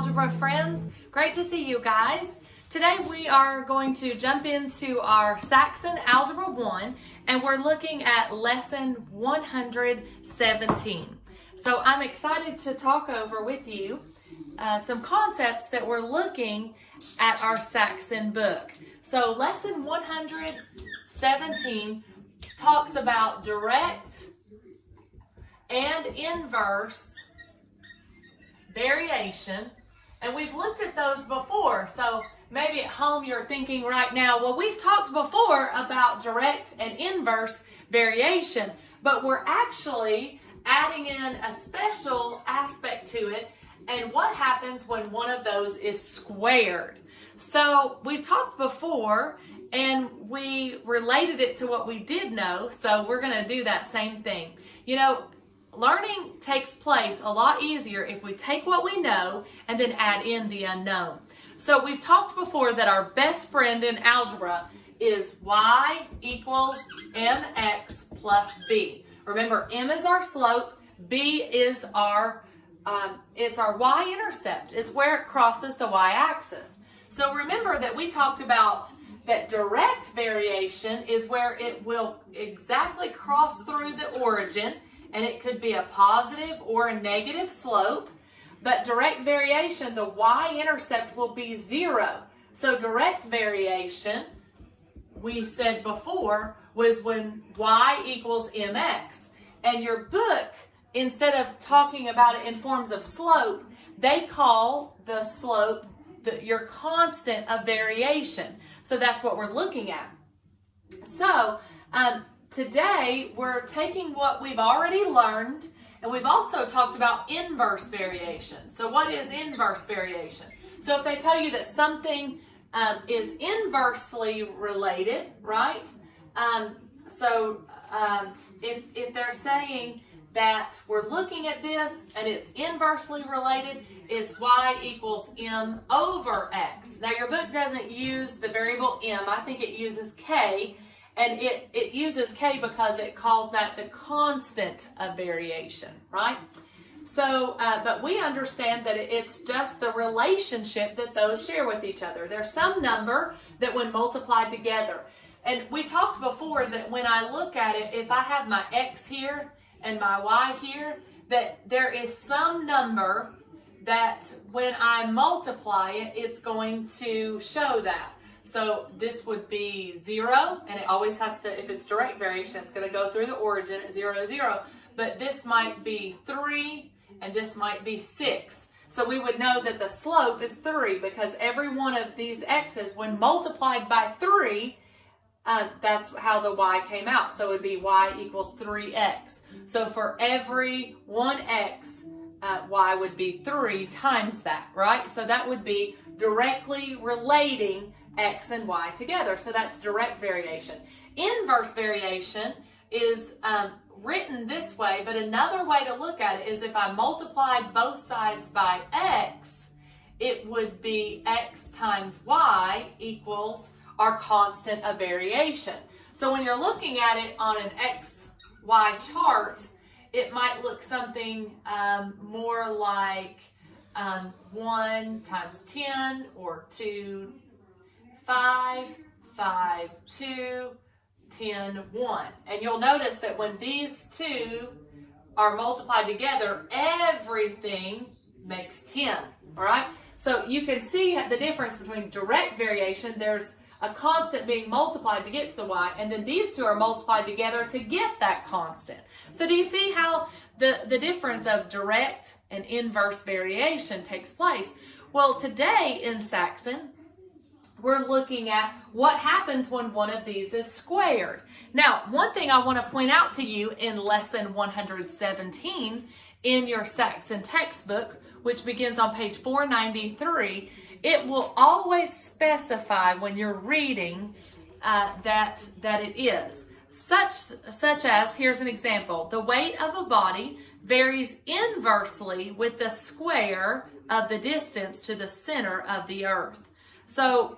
Algebra friends. Great to see you guys. Today we are going to jump into our Saxon Algebra 1 and we're looking at lesson 117. So I'm excited to talk over with you some concepts that we're looking at our Saxon book. So lesson 117 talks about direct and inverse variation, and we've looked at those before. So maybe at home you're thinking right now, well, we've talked before about direct and inverse variation, but we're actually adding in a special aspect to it, and what happens when one of those is squared. So we've talked before and we related it to what we did know, so we're going to do that same thing. You know, learning takes place a lot easier if we take what we know and then add in the unknown. So we've talked before that our best friend in algebra is y equals mx plus b. Remember, m is our slope, b is our it's our y-intercept. It's where it crosses the y-axis. So remember that we talked about that direct variation is where it will exactly cross through the origin, and it could be a positive or a negative slope. But direct variation, the y-intercept will be 0. So direct variation, we said before, was when y equals mx. And your book, instead of talking about it in forms of slope, they call the slope your constant of variation. So that's what we're looking at. So today we're taking what we've already learned, and we've also talked about inverse variation. So what is inverse variation? So if they tell you that something is inversely related, right? If they're saying that we're looking at this and it's inversely related, it's y equals m over x. Now your book doesn't use the variable m, I think it uses k, and it uses k because it calls that the constant of variation, right? So, but we understand that it's just the relationship that those share with each other. There's some number that when multiplied together. And we talked before that when I look at it, if I have my x here and my y here, that there is some number that when I multiply it, it's going to show that. So this would be 0, and it always has to, if it's direct variation, it's going to go through the origin at 0, 0. But this might be 3, and this might be 6. So we would know that the slope is 3 because every one of these x's, when multiplied by 3, that's how the y came out. So it would be y equals 3x. So for every 1x, y would be 3 times that, right? So that would be directly relating x and y together. So that's direct variation. Inverse variation is written this way, but another way to look at it is if I multiplied both sides by x, it would be x times y equals our constant of variation. So when you're looking at it on an XY chart, it might look something more like 1 times 10 or 2, 5, 5, 2, 10, 1. And you'll notice that when these two are multiplied together, everything makes 10, all right? So you can see the difference between direct variation. There's a constant being multiplied to get to the y, and then these two are multiplied together to get that constant. So do you see how the difference of direct and inverse variation takes place? Well, today in Saxon, we're looking at what happens when one of these is squared. Now, one thing I want to point out to you in lesson 117 in your Saxon textbook, which begins on page 493, it will always specify when you're reading that it is. Such as, here's an example, the weight of a body varies inversely with the square of the distance to the center of the earth. So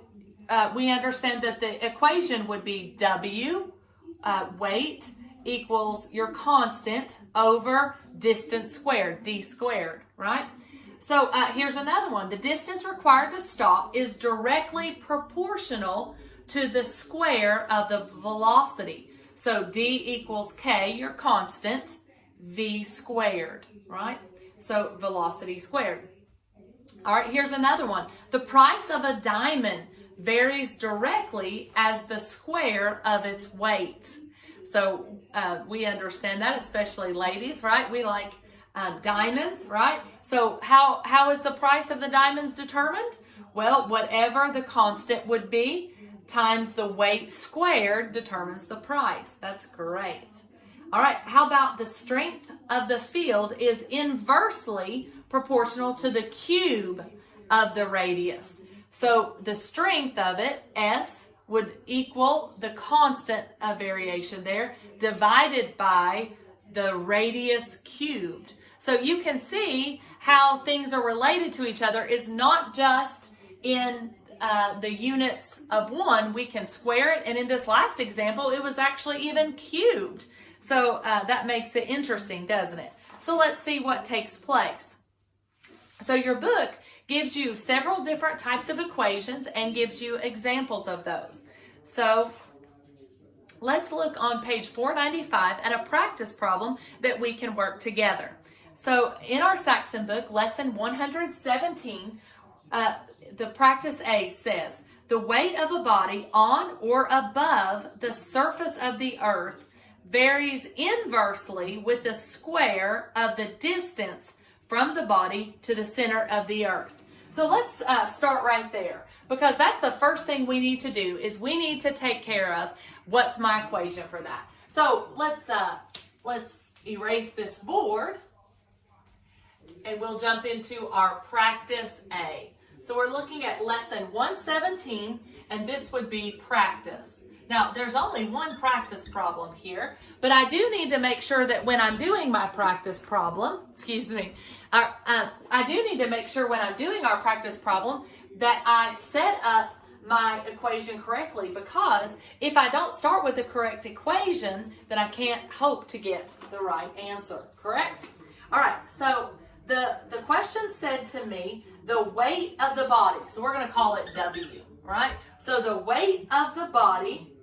we understand that the equation would be W, weight, equals your constant over distance squared, d squared, right? So here's another one. The distance required to stop is directly proportional to the square of the velocity. So d equals k, your constant, v squared, right? So velocity squared. All right, here's another one. The price of a diamond varies directly as the square of its weight. So we understand that, especially ladies, right? We like diamonds, right? So how is the price of the diamonds determined? Well, whatever the constant would be times the weight squared determines the price. That's great. All right, how about the strength of the field is inversely proportional to the cube of the radius. So the strength of it, S, would equal the constant of variation there divided by the radius cubed. So you can see how things are related to each other is not just in the units of one. We can square it, and in this last example, it was actually even cubed. So that makes it interesting, doesn't it? So let's see what takes place. So your book gives you several different types of equations and gives you examples of those. So let's look on page 495 at a practice problem that we can work together. So in our Saxon book, lesson 117, the practice A says, the weight of a body on or above the surface of the earth varies inversely with the square of the distance from the body to the center of the earth. So let's start right there, because that's the first thing we need to do is we need to take care of what's my equation for that. So let's erase this board and we'll jump into our practice A. So we're looking at lesson 117, and this would be practice. Now, there's only one practice problem here, but I do need to make sure that when I'm doing my practice problem, I do need to make sure when I'm doing our practice problem that I set up my equation correctly, because if I don't start with the correct equation, then I can't hope to get the right answer, correct? All right, so the question said to me, the weight of the body, so we're going to call it W, right? So the weight of the body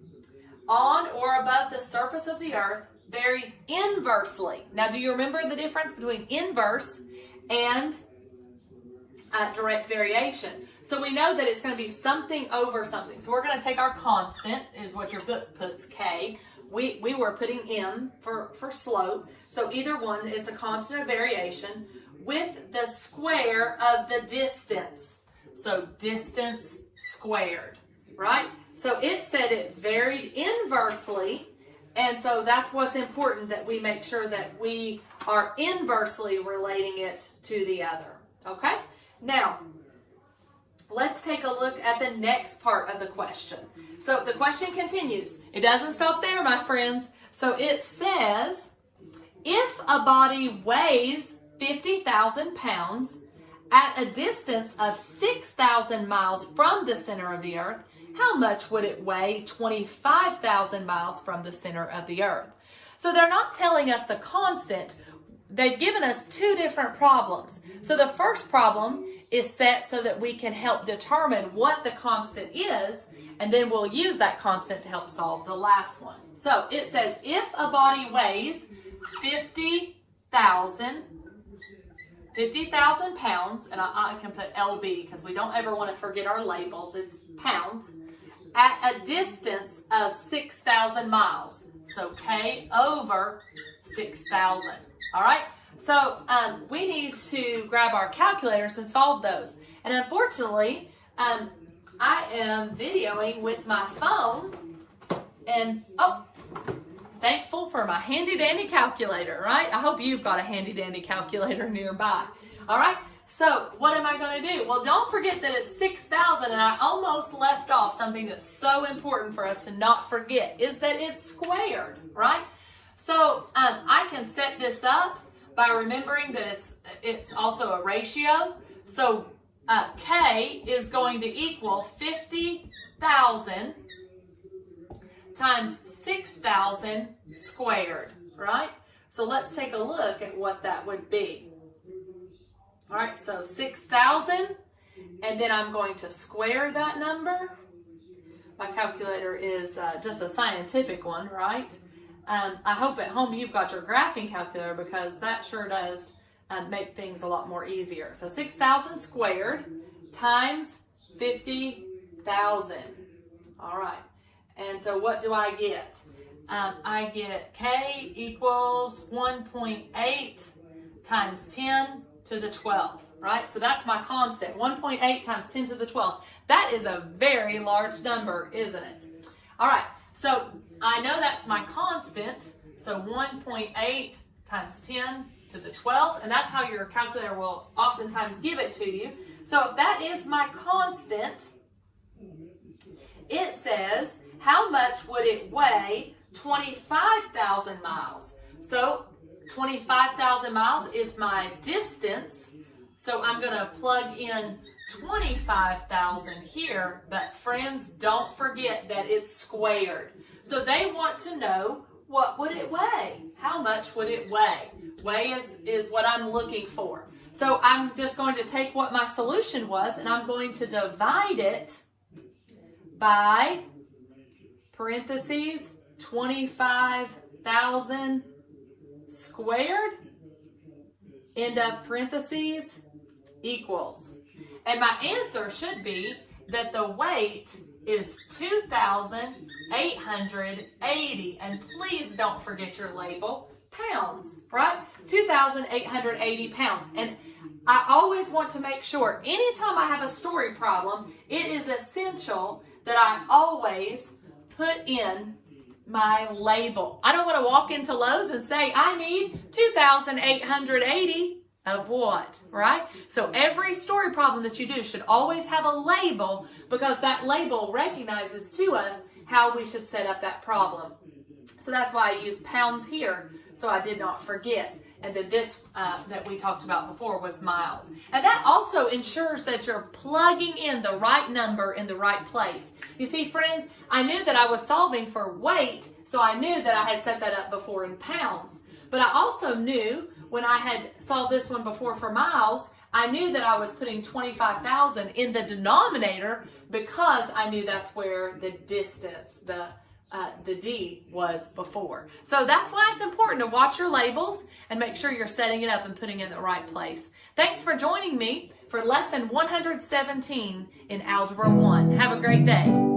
on or above the surface of the earth varies inversely. Now, do you remember the difference between inverse and direct variation? So we know that it's going to be something over something. So we're going to take our constant, is what your book puts, K. We were putting M for slope. So either one, it's a constant of variation with the square of the distance. So distance squared, right? So it said it varied inversely, and so that's what's important, that we make sure that we are inversely relating it to the other, okay? Now, let's take a look at the next part of the question. So the question continues. It doesn't stop there, my friends. So it says, if a body weighs 50,000 pounds at a distance of 6,000 miles from the center of the earth, how much would it weigh 25,000 miles from the center of the earth? So they're not telling us the constant. They've given us two different problems. So the first problem is set so that we can help determine what the constant is, and then we'll use that constant to help solve the last one. So it says if a body weighs 50,000 pounds, and I can put LB because we don't ever want to forget our labels, it's pounds, at a distance of 6,000 miles. So K over 6,000. All right? So we need to grab our calculators and solve those. And unfortunately, I am videoing with my phone, and thankful for my handy dandy calculator, right? I hope you've got a handy dandy calculator nearby. All right, so what am I going to do? Well, don't forget that it's 6,000, and I almost left off something that's so important for us to not forget, is that it's squared, right? So I can set this up by remembering that it's also a ratio. So K is going to equal 50,000 times 6,000 squared, right? So let's take a look at what that would be. All right, so 6,000, and then I'm going to square that number. My calculator is just a scientific one, right? I hope at home you've got your graphing calculator, because that sure does make things a lot more easier. So 6,000 squared times 50,000. All right, and so what do I get? I get K equals 1.8 times 10 to the 12th, right? So that's my constant, 1.8 times 10 to the 12th. That is a very large number, isn't it? All right, so I know that's my constant, so 1.8 times 10 to the 12th, and that's how your calculator will oftentimes give it to you. So if that is my constant, it says, how much would it weigh 25,000 miles? So 25,000 miles is my distance, so I'm going to plug in 25,000 here, but friends, don't forget that it's squared. So they want to know, what would it weigh? How much would it weigh? Weigh is what I'm looking for. So I'm just going to take what my solution was, and I'm going to divide it by parentheses 25,000 squared, end of parentheses, equals. And my answer should be that the weight is 2,880, and please don't forget your label, pounds, right? 2,880 pounds. And I always want to make sure, anytime I have a story problem, it is essential that I always put in my label. I don't want to walk into Lowe's and say, I need 2,880 of what, right? So every story problem that you do should always have a label, because that label recognizes to us how we should set up that problem. So that's why I use pounds here, so I did not forget. And then this that we talked about before was miles. And that also ensures that you're plugging in the right number in the right place. You see, friends, I knew that I was solving for weight, so I knew that I had set that up before in pounds. But I also knew when I had solved this one before for miles, I knew that I was putting 25,000 in the denominator, because I knew that's where the distance, the D was before. So that's why it's important to watch your labels and make sure you're setting it up and putting it in the right place. Thanks for joining me for lesson 117 in Algebra 1. Have a great day.